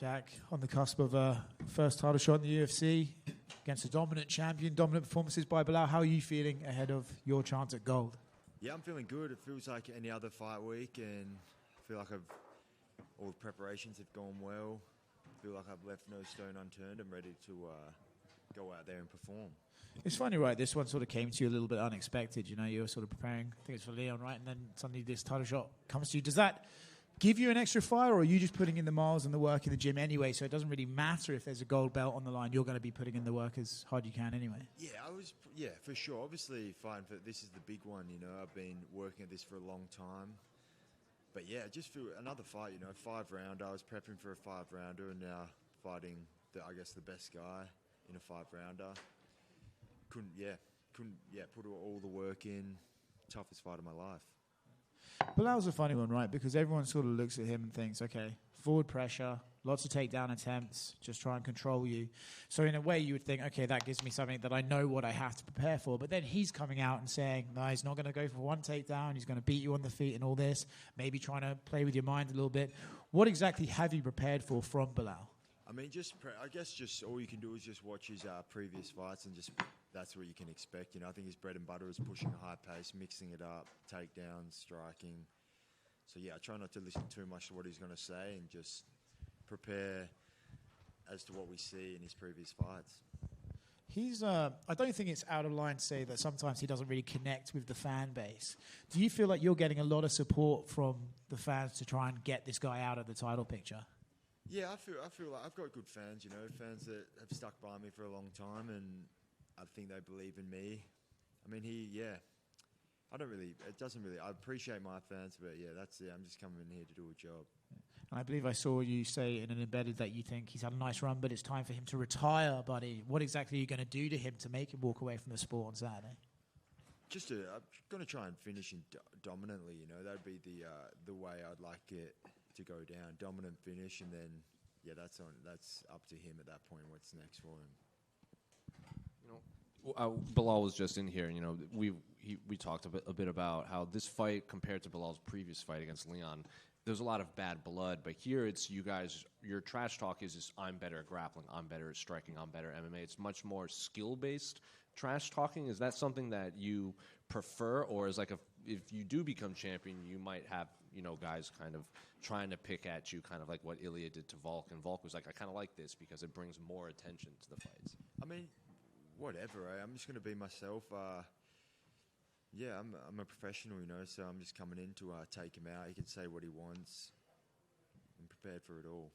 Jack, on the cusp of a first title shot in the UFC against a dominant champion, dominant performances by Belal. How are you feeling ahead of your chance at gold? Yeah, I'm feeling good. It feels like any other fight week, and I feel like all the preparations have gone well. I feel like I've left no stone unturned. I'm ready to go out there and perform. It's funny, right? This one sort of came to you a little bit unexpected. You know, you were sort of preparing, I think it's for Leon, right? And then suddenly this title shot comes to you. Does that give you an extra fire, or are you just putting in the miles and the work in the gym anyway, so it doesn't really matter if there's a gold belt on the line? You're going to be putting in the work as hard as you can anyway. Yeah, for sure. Obviously, fighting for this is the big one, you know. I've been working at this for a long time. But yeah, just feel another fight, you know, 5-rounder. I was prepping for a 5-rounder and now fighting, the best guy in a 5-rounder. Couldn't put all the work in. Toughest fight of my life. Belal's a funny one, right? Because everyone sort of looks at him and thinks, okay, forward pressure, lots of takedown attempts, just try and control you. So in a way you would think, okay, that gives me something that I know what I have to prepare for. But then he's coming out and saying, no, he's not going to go for one takedown. He's going to beat you on the feet and all this, maybe trying to play with your mind a little bit. What exactly have you prepared for from Belal? I mean, I guess all you can do is just watch his previous fights and just that's what you can expect. You know, I think his bread and butter is pushing a high pace, mixing it up, takedowns, striking. So yeah, I try not to listen too much to what he's going to say and just prepare as to what we see in his previous fights. I don't think it's out of line to say that sometimes he doesn't really connect with the fan base. Do you feel like you're getting a lot of support from the fans to try and get this guy out of the title picture? Yeah, I feel like I've got good fans, you know, fans that have stuck by me for a long time, and I think they believe in me. I mean, I appreciate my fans, but yeah, that's it. I'm just coming in here to do a job. And I believe I saw you say in an embedded that you think he's had a nice run, but it's time for him to retire, buddy. What exactly are you going to do to him to make him walk away from the sport on Saturday? I'm going to try and finish him dominantly, you know. That'd be the way I'd like it to go down. Dominant finish, and then, yeah, that's up to him at that point, what's next for him. You know, Belal was just in here, and, you know, we talked a bit about how this fight compared to Belal's previous fight against Leon, there's a lot of bad blood, but here it's you guys, your trash talk is I'm better at grappling, I'm better at striking, I'm better at MMA. It's much more skill-based trash talking. Is that something that you prefer, or is like if you do become champion, you might have, you know, guys kind of trying to pick at you, kind of like what Ilya did to Volk, and Volk was like, I kind of like this because it brings more attention to the fights. I mean, whatever. I'm just going to be myself. Yeah, I'm a professional, you know, so I'm just coming in to take him out. He can say what he wants. I'm prepared for it all.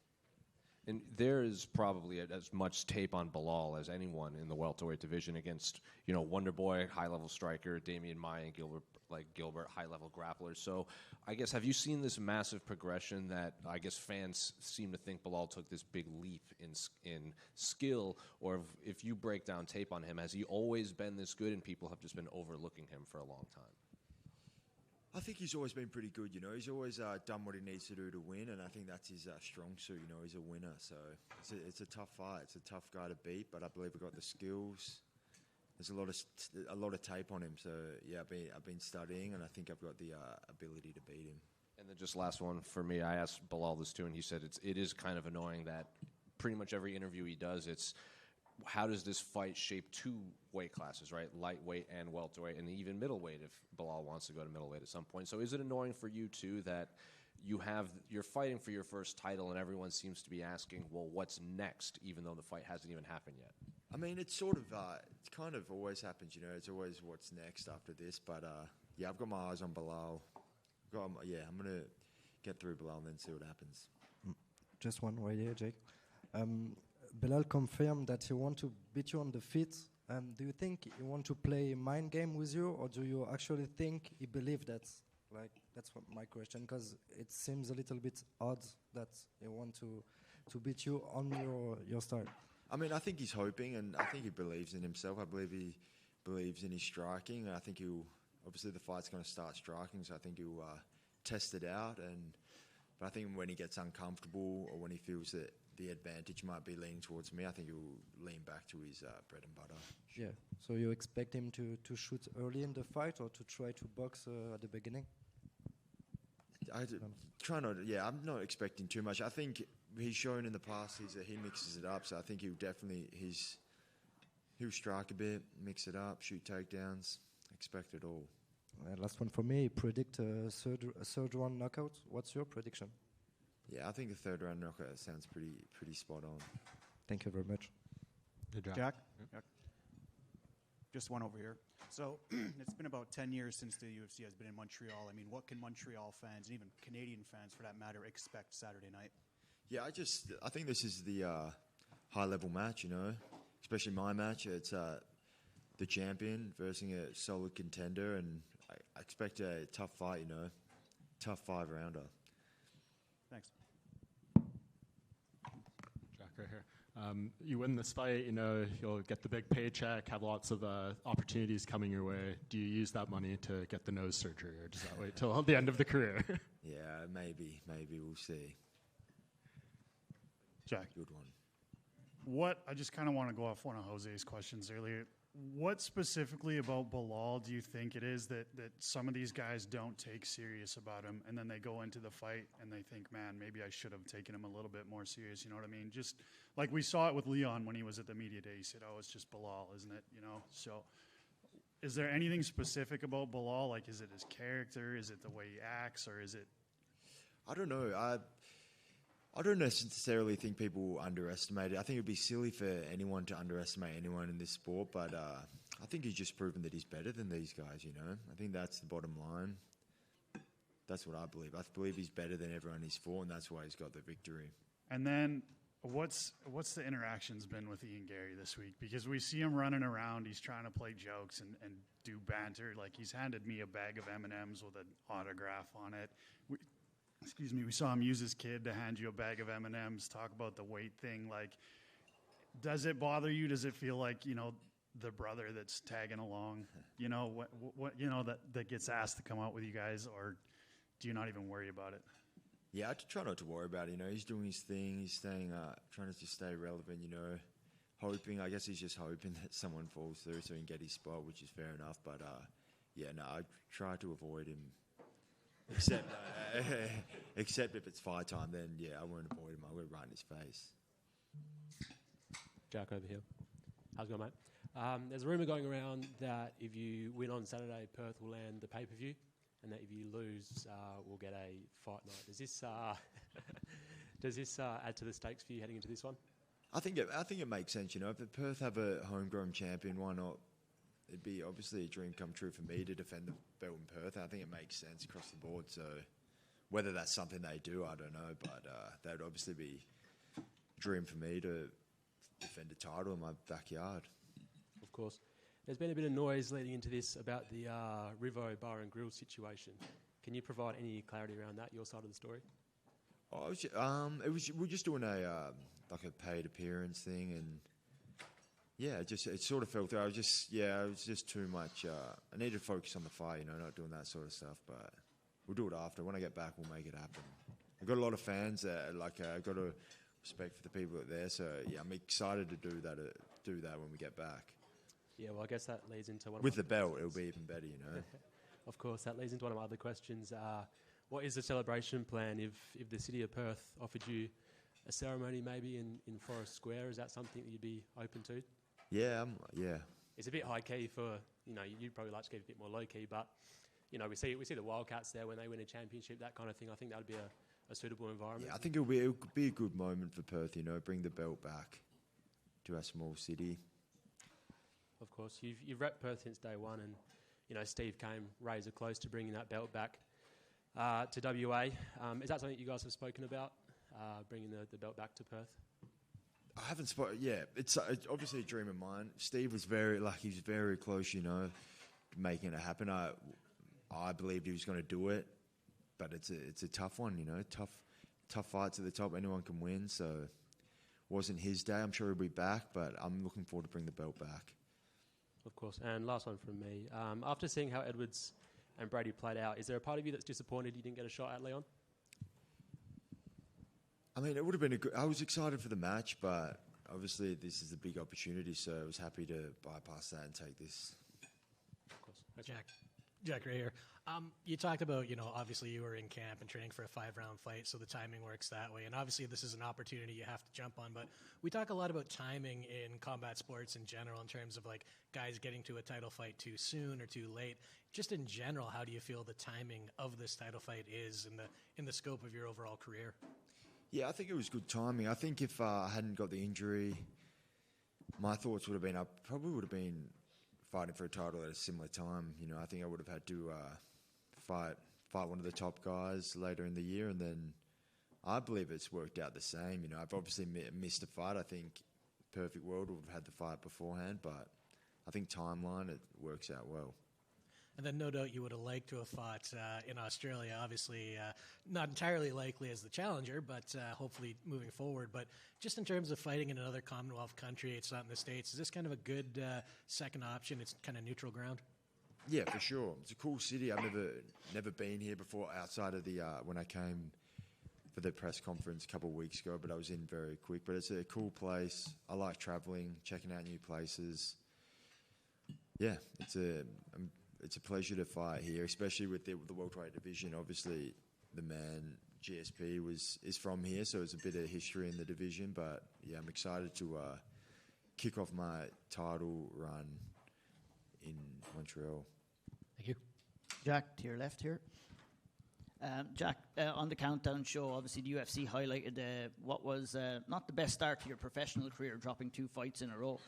And there is probably as much tape on Belal as anyone in the welterweight division against, you know, Wonder Boy, high-level striker, Damian Maia, and Gilbert, high-level grapplers. So I guess, have you seen this massive progression that I guess fans seem to think Belal took this big leap in skill? Or if you break down tape on him, has he always been this good and people have just been overlooking him for a long time? I think he's always been pretty good, you know. He's always done what he needs to do to win, and I think that's his strong suit, you know. He's a winner, so it's a tough fight. It's a tough guy to beat, but I believe we've got the skills. There's a lot of tape on him, so yeah, I've been studying, and I think I've got the ability to beat him. And then just last one for me, I asked Belal this too, and he said it is kind of annoying that pretty much every interview he does, it's how does this fight shape two weight classes, right? Lightweight and welterweight, and even middleweight if Belal wants to go to middleweight at some point. So is it annoying for you too that you're fighting for your first title and everyone seems to be asking, well, what's next, even though the fight hasn't even happened yet? I mean, it's sort of, it kind of always happens, you know. It's always what's next after this. But, yeah, I've got my eyes on Belal. I'm going to get through Belal and then see what happens. Just one right here, Jake. Belal confirmed that he want to beat you on the feet. Do you think he want to play mind game with you, or do you actually think he believe that? Like, that's what my question, because it seems a little bit odd that he want to beat you on your style. I mean, I think he's hoping, and I think he believes in himself. I believe he believes in his striking, and I think obviously the fight's going to start striking, so I think he'll test it out. But I think when he gets uncomfortable or when he feels that the advantage might be leaning towards me, I think he'll lean back to his bread and butter. Yeah, so you expect him to shoot early in the fight or to try to box at the beginning? Try not. Yeah, I'm not expecting too much. I think he's shown in the past he mixes it up. So I think he'll strike a bit, mix it up, shoot takedowns. Expect it all. Last one for me. Predict a third round knockout. What's your prediction? Yeah, I think a third round knockout sounds pretty spot on. Thank you very much. Jack? Yep. Just one over here. So it's been about 10 years since the UFC has been in Montreal. I mean, what can Montreal fans, and even Canadian fans for that matter, expect Saturday night? Yeah, I think this is the high-level match, you know, especially my match. It's the champion versus a solid contender, and I expect a tough fight, you know, tough 5-rounder. Thanks. Jack right here. You win this fight, you know, you'll get the big paycheck, have lots of opportunities coming your way. Do you use that money to get the nose surgery, or does that wait till the end of the career? Yeah, maybe we'll see. Jack, good one. I just kind of want to go off one of Jose's questions earlier. What specifically about Belal do you think it is that some of these guys don't take serious about him, and then they go into the fight and they think, man, maybe I should have taken him a little bit more serious, you know what I mean? Just like we saw it with Leon when he was at the media day. He said, oh, it's just Belal, isn't it? You know, so is there anything specific about Belal? Like, is it his character? Is it the way he acts? Or is it... I don't know. I don't necessarily think people underestimate it. I think it would be silly for anyone to underestimate anyone in this sport, but I think he's just proven that he's better than these guys, you know? I think that's the bottom line. That's what I believe. I believe he's better than everyone he's fought, and that's why he's got the victory. And then what's the interactions been with Ian Gary this week? Because we see him running around. He's trying to play jokes and do banter. Like, he's handed me a bag of M&Ms with an autograph on it. We saw him use his kid to hand you a bag of M&Ms, talk about the weight thing. Like, does it bother you? Does it feel like, you know, the brother that's tagging along, you know, what you know, that gets asked to come out with you guys, or do you not even worry about it? Yeah, I try not to worry about it. You know, he's doing his thing. He's staying, trying to just stay relevant, you know, I guess he's just hoping that someone falls through so he can get his spot, which is fair enough. But, yeah, no, I try to avoid him. Except if it's fight time, then yeah, I won't avoid him. I will right in his face. Jack over here. How's it going, mate? There's a rumour going around that if you win on Saturday, Perth will land the pay-per-view, and that if you lose, we'll get a fight night. Does this add to the stakes for you heading into this one? I think it makes sense. You know, if Perth have a homegrown champion, why not? It'd be obviously a dream come true for me to defend the belt in Perth. I think it makes sense across the board. So whether that's something they do, I don't know. But that would obviously be a dream for me to defend a title in my backyard. Of course. There's been a bit of noise leading into this about the Rivo Bar and Grill situation. Can you provide any clarity around that, your side of the story? Oh, we're just doing a like a paid appearance thing, and yeah, it sort of fell through. It was just too much. I need to focus on the fight, you know, not doing that sort of stuff. But we'll do it after. When I get back, we'll make it happen. I've got a lot of fans. I've got a respect for the people that are there. So yeah, I'm excited to do that when we get back. Yeah, well, I guess that leads into one. With the belt, it'll be even better, you know. Of course, that leads into one of my other questions. What is the celebration plan if the city of Perth offered you a ceremony maybe in Forest Square? Is that something that you'd be open to? Yeah, yeah. It's a bit high key for, you know, you'd probably like to keep it a bit more low key, but you know, we see the Wildcats there when they win a championship, that kind of thing. I think that would be a suitable environment. Yeah, I think it'll be a good moment for Perth, you know, bring the belt back to our small city. Of course, you've repped Perth since day one, and you know Steve came razor close to bringing that belt back to WA. Is that something you guys have spoken about, bringing the belt back to Perth? I haven't spoken. Yeah, it's obviously a dream of mine. Steve was he's very close, you know, making it happen. I believed he was going to do it, but it's a tough one, you know, tough fights at the top. Anyone can win, so wasn't his day. I'm sure he'll be back, but I'm looking forward to bring the belt back. Of course, and last one from me. After seeing how Edwards and Brady played out, is there a part of you that's disappointed you didn't get a shot at Leon? I mean, it would have been I was excited for the match, but obviously this is a big opportunity, so I was happy to bypass that and take this. Of course. Jack right here. You talked about, obviously you were in camp and training for a 5-round fight, so the timing works that way. And obviously this is an opportunity you have to jump on. But we talk a lot about timing in combat sports in general in terms of like guys getting to a title fight too soon or too late. Just in general, how do you feel the timing of this title fight is in the scope of your overall career? Yeah, I think it was good timing. I think if I hadn't got the injury, my thoughts would have been I probably would have been fighting for a title at a similar time. I think I would have had to fight one of the top guys later in the year, and then I believe it's worked out the same. I've obviously missed a fight. I think perfect world would have had the fight beforehand, but I think timeline, it works out well. And then no doubt you would have liked to have fought in Australia. Obviously, not entirely likely as the challenger, but hopefully moving forward. But just in terms of fighting in another Commonwealth country, it's not in the States, is this kind of a good second option? It's kind of neutral ground? Yeah, for sure. It's a cool city. I've never been here before outside of the when I came for the press conference a couple of weeks ago, but I was in very quick. But it's a cool place. I like traveling, checking out new places. Yeah, it's a pleasure to fight here, especially with the welterweight division. Obviously, the man GSP is from here, so it's a bit of history in the division. But yeah, I'm excited to kick off my title run in Montreal. Thank you. Jack, to your left here. Jack, on the Countdown show, obviously the UFC highlighted what was not the best start to your professional career, dropping 2 fights in a row.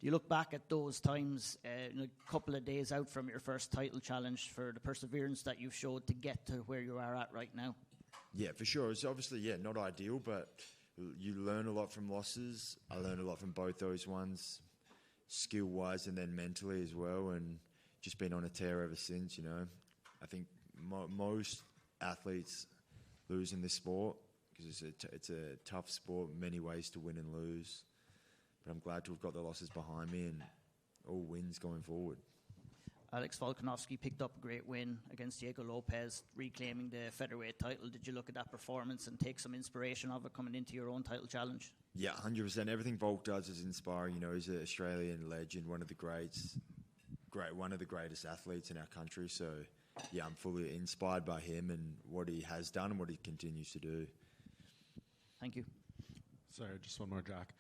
Do you look back at those times, a couple of days out from your first title challenge, for the perseverance that you've showed to get to where you are at right now? Yeah, for sure. It's obviously, not ideal, but you learn a lot from losses. I learned a lot from both those ones, skill-wise and then mentally as well, and just been on a tear ever since, I think most athletes lose in this sport because it's a tough sport, many ways to win and lose. But I'm glad to have got the losses behind me and all wins going forward. Alex Volkanovski picked up a great win against Diego Lopez, reclaiming the featherweight title. Did you look at that performance and take some inspiration of it coming into your own title challenge? Yeah, 100%. Everything Volk does is inspiring. He's an Australian legend, one of the greatest athletes in our country. So, yeah, I'm fully inspired by him and what he has done and what he continues to do. Thank you. Sorry, just one more, Jack.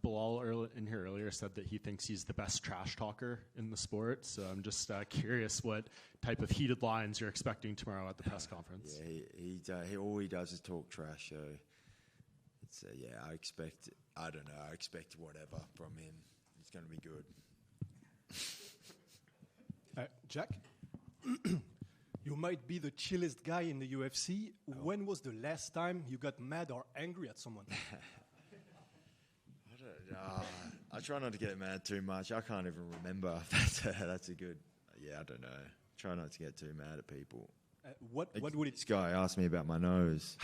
Belal in here earlier said that he thinks he's the best trash talker in the sport. So I'm just curious what type of heated lines you're expecting tomorrow at the press conference. Yeah, he all he does is talk trash. So it's I expect whatever from him. It's going to be good. Jack, you might be the chillest guy in the UFC. Oh. When was the last time you got mad or angry at someone? I try not to get mad too much. I can't even remember. That's a good. Yeah, I don't know. Try not to get too mad at people. What would it? This guy asked me about my nose.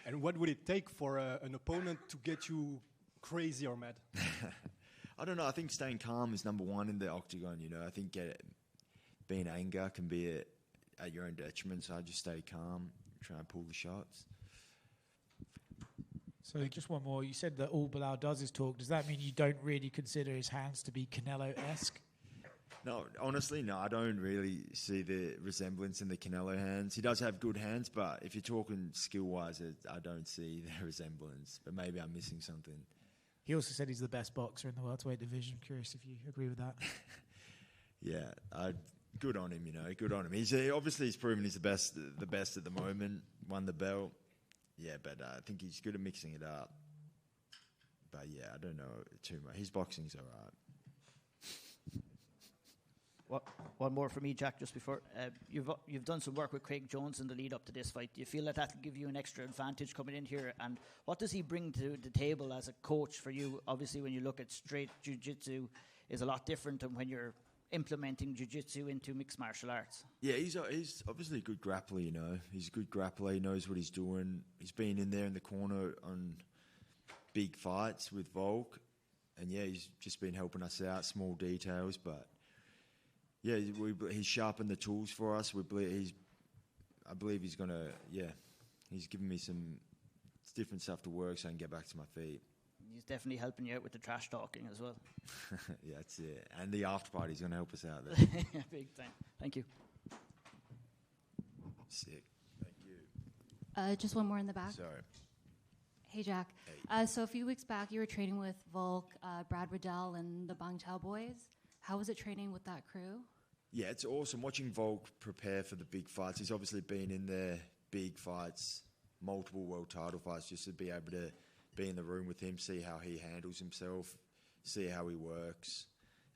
And what would it take for an opponent to get you crazy or mad? I don't know. I think staying calm is number one in the octagon. I think being anger can be at your own detriment. So I just stay calm, try and pull the shots. So just one more. You said that all Belal does is talk. Does that mean you don't really consider his hands to be Canelo-esque? No, honestly, no. I don't really see the resemblance in the Canelo hands. He does have good hands, but if you're talking skill-wise, I don't see the resemblance. But maybe I'm missing something. He also said he's the best boxer in the welterweight division. Curious if you agree with that. Yeah, good on him. Good on him. He's proven he's the best at the moment. Won the belt. Yeah, but I think he's good at mixing it up. But yeah, I don't know too much. His boxing's all right. One more for me, Jack, just before. You've done some work with Craig Jones in the lead up to this fight. Do you feel that will give you an extra advantage coming in here? And what does he bring to the table as a coach for you? Obviously, when you look at straight jiu-jitsu, is a lot different than when you're implementing jiu-jitsu into mixed martial arts. Yeah, he's obviously a good grappler, He's a good grappler. He knows what he's doing. He's been in there in the corner on big fights with Volk. And, yeah, he's just been helping us out, small details. But, yeah, he's sharpened the tools for us. I believe he's going to, he's given me some different stuff to work so I can get back to my feet. He's definitely helping you out with the trash talking as well. Yeah, that's it. And the after party's going to help us out there. Big time. Thank you. Sick. Thank you. Just one more in the back. Sorry. Hey, Jack. Hey. So a few weeks back, you were training with Volk, Brad Riddell, and the Bang Tao boys. How was it training with that crew? Yeah, it's awesome watching Volk prepare for the big fights. He's obviously been in the big fights, multiple world title fights, just to be able to be in the room with him, see how he handles himself, see how he works,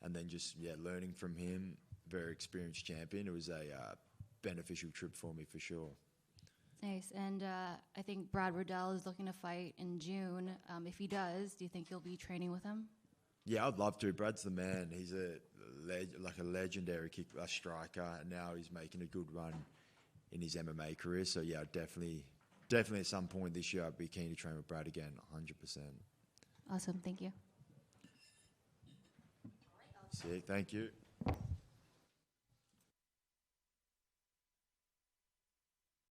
and then just, learning from him. Very experienced champion. It was a beneficial trip for me for sure. Nice. And I think Brad Riddell is looking to fight in June. If he does, do you think you'll be training with him? Yeah, I'd love to. Brad's the man. He's a legendary striker, and now he's making a good run in his MMA career. So yeah, definitely at some point this year, I'd be keen to train with Brad again, 100%. Awesome. Thank you. Sick. Thank you.